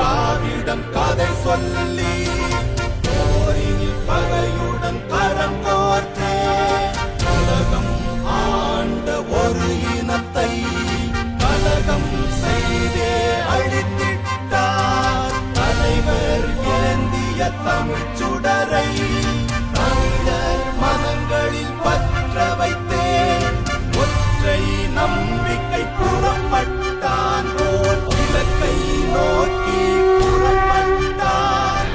திராவிடம் கதை சொல்லி போரினில் பகையுடன் கரம் கோர்த்தே உலகம் ஆண்ட ஒரு இனத்தை கலகம் செய்தே அழித்திட்டார் தலைவர் ஏந்திய தமிழ் சுடரை தமிழர் மனங்களில் பற்ற வைத்தே ஒற்றை நம்பிக்கை புறப்பட்டான் போல் இலக்கை நோக்கி புறப்பட்டான்.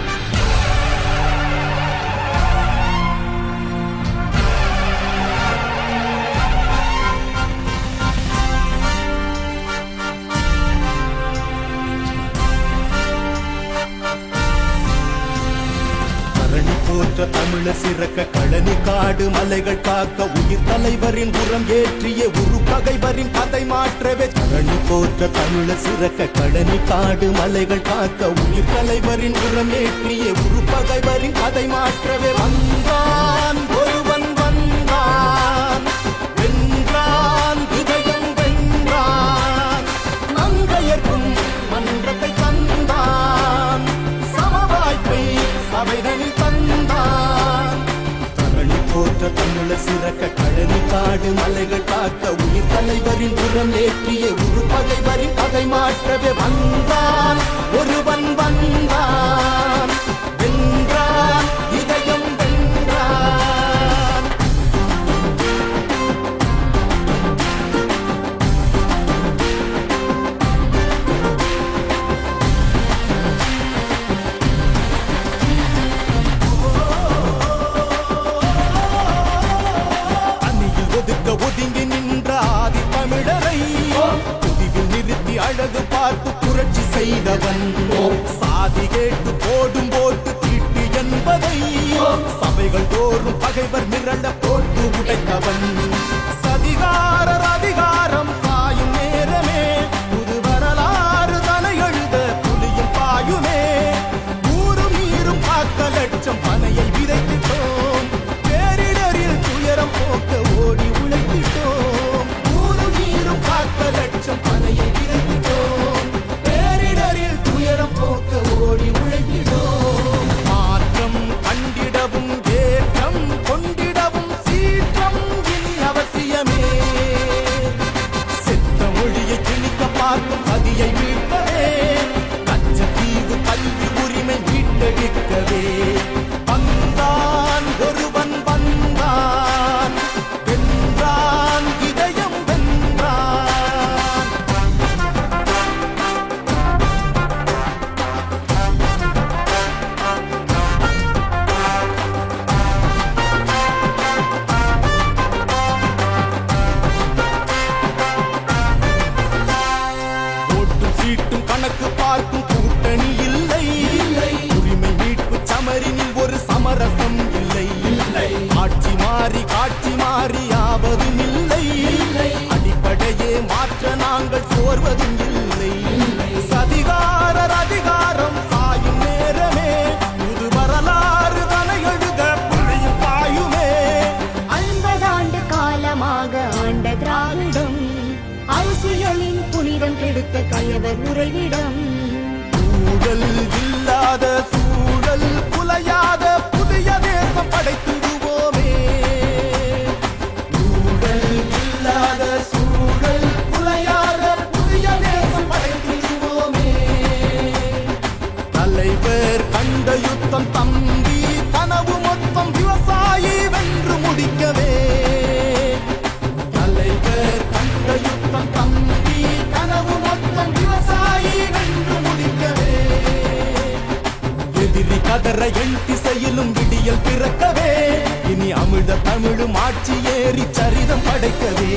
கரணி போற்ற தமிழர் சிறக்க கழனி காடு மலைகள் காக்க உயிர் தலைவரின் உரம் ஏற்றிய உரு பகைவரின் கதை மாற்றவே கரணி போற்ற தமிழர் சிறக்க கழனி காடு மலைகள் காக்க உயிர் தலைவரின் உரம் ஏற்றிய உரு பகைவரின் கதை மாற்றவே வந்தான் ஒருவன் வந்தான் வென்றான் இதயம் வென்றான் மங்கையர்க்கும் மன்றத்தை தந்தான் சமவாய்ப்பை சபைதனில் தந்தான் கரணி போற்ற தமிழர் சிறக்க கழனி காடு மலைகள் காக்க உயிர் தலைவரின் உரம் ஏற்றிய உரு பகைவரின் கதை மாற்றவே வந்தான் ஒருவன் வந்தான் வென்றான் இதயம் வென்றான். அணியில் ஒதுக்க ஒதுங்கி நின்ற ஆதி தமிழரை புதிவில் நிறுத்தி அழகு பார்த்து புரட்சி செய்தவன் சாதி கேட்டு போடும் போட்டு தீட்டு என்பதை சபைகள் தோறும் பகைவர் மிரண்ட போட்டு உடைத்தவன் சதிகாரர் அதிகாரம் சாயும் நேரமே புது வரலாறு தலை எழுத புலியும் பாயுமே ஊரும் நீரும் காக்க லட்சம் பனையை விதைத்திட்டோம் பேரிடரில் துயரம் போக்க ஓடி உழைத்திட்டோம் ஊரும் நீரும் காக்க லட்சம் பனையை விதைத்திட்டோம் பேரிடரில் துயரம் போக்க ஓடி உழைத்திட்டோம் மாற்றம் கண்டிடவும் ஏற்றம் கொண்டிடவும் சீற்றம் இனி அவசியமே செத்த மொழியை கிழிக்க பார்க்கும் சதியை மீட்கவே கச்சத்தீவு கல்வி உரிமை மீட்டெடுக்கவே வந்தான் ஒருவன் வந்தான் வென்றான் இதயம் வென்றான். ஓட்டும் சீட்டும் கணக்கு பார்க்கும் கூட்டணி இல்லை உரிமை மீட்பு சமரினில் ஒரு சமரசம் இல்லை ஆட்சி மாறி காட்சி மாறி ஆவதும் இல்லை அடிப்படையே மாற்ற நாங்கள் சோர்வதும் இல்லை சதிகாரர் அதிகாரம் சாயும் நேரமே புது வரலாறு தலை எழுத புள்ளியும் பாயுமே 50 ஆண்டு காலமாக ஆண்ட திராவிடம் அரசியலின் புனிதம் கெடுத்த கயவர் உறைவிடம் ஊழல் இல்லாத சூழல் குலையாத புதிய தேசம் படைத்திடுவோமே ஊழல் இல்லாத சூழல் குலையாத புதிய தேசம் படைத்திடுவோமே தலைவர் கண்ட யுத்தம் தம்பி கனவு மொத்தம் விவசாயி வென்று முடிக்கவே தலைவர் கண்ட யுத்தம் தம்பி கனவு மொத்தம் விவசாயி வென்று முடிக்கவே எதிரி கதற எண் திசையிலும் விடியல் பிறக்கவே இனி அமிழ்த தமிழும் ஆட்சி ஏறி சரிதம் படைக்கவே